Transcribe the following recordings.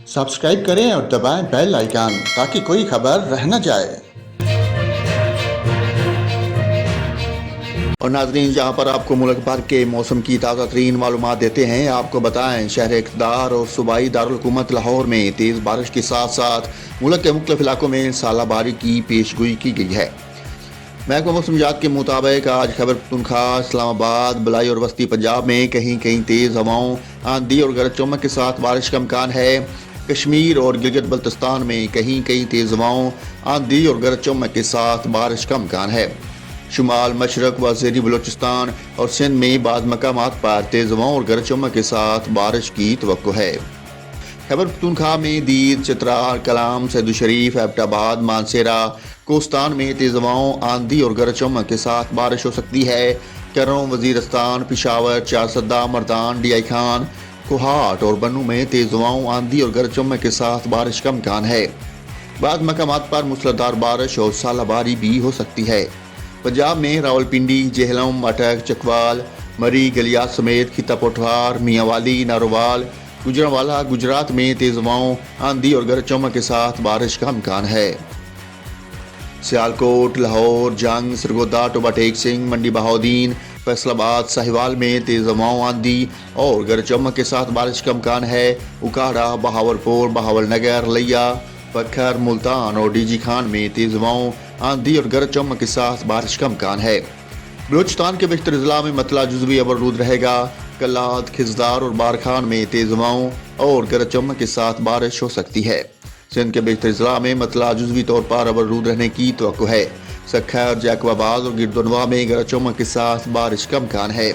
Subscribe करें और दबाएं बेल आइकन ताकि कोई खबर रह न जाए। और नाज़रीन, जहां पर आपको मुल्क भर के मौसम की ताज़ा तरीन मालूमात देते हैं, आपको बताएं शहर इक़्तिदार और सूबाई दारुल हुकूमत लाहौर में तेज़ बारिश के साथ साथ मुल्क के मुख्तलिफ इलाकों में सालाबारी की पेशगोई की गई है। महकमा मौसमियात के मुताबिक आज खैबर पख्तूनख्वा, इस्लामाबाद, बलाई और वस्ती पंजाब में कहीं कहीं तेज़ हवाओं, आंधी और गरज चमक के साथ बारिश का इम्कान है। कश्मीर और गिलगित बल्तिस्तान में कहीं कहीं तेज़ हवाओं, आंधी और गरज चमक के साथ बारिश का इम्कान है। शुमाल मशरक व ज़ेरी बलोचिस्तान और सिंध में बाज़ मकामात पर तेज़ हवाओं और गरज चमक के साथ बारिश की तवक्को है। खैबर पख्तूनख्वा में दीद, चित्राल, कलाम, सैदुशरीफ, एबटाबाद, मानसेरा, कोस्तान में तेज़ हवाओं, आंधी और गरज चमक के साथ बारिश हो सकती है। करम, वज़ीरस्तान, पिशावर, चारसद्दा, मर्दान, डीआई खान, कोहाट और बन्नू में तेज़ हवाओं, आंधी और गरज चमक के साथ बारिश का इम्कान है। बाज़ मकामात पर मूसलाधार बारिश और सालाबारी भी हो सकती है। पंजाब में रावलपिंडी, जेहलम, अटक, चकवाल, मरी, गलियात समेत खिता पोठवार, मियांवाली, नारोवाल, गुजरांवाला, गुजरात में तेज़ हवाओं, आंधी और गरज चमक के साथ बारिश का इम्कान है। सियालकोट, लाहौर, जंग, सरगोदा, टोबा टेक सिंह, मंडी बहाउद्दीन, फैसलाबाद, साहिवाल में तेज़ हवाओं, आंधी और गरज चमक के साथ बारिश का इम्कान है। उकाड़ा, बहावलपुर, बहावलनगर, लिया, पत्थर, मुल्तान और डीजी खान में तेज़ हवाओं, आंधी और गरज चमक के साथ बारिश का इम्कान है। बलूचिस्तान के बेशतर अजला में मतला जुज़वी अबरूद रहेगा। कल्लात, खिजदार और बारखान में तेज़ हवाओं और गरज चमक के साथ बारिश हो सकती है। सिंध के बेशतर अजला में मतला जुज़वी तौर पर अबरूद रहने की तवक्को है। सखर, जैकबाबाद और गिरदनवा में गरज चमक के साथ बारिश का इम्कान है।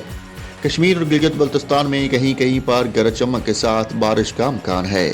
कश्मीर और गिलगित बल्तिस्तान में कहीं कहीं पर गरज चमक के साथ बारिश का इम्कान है।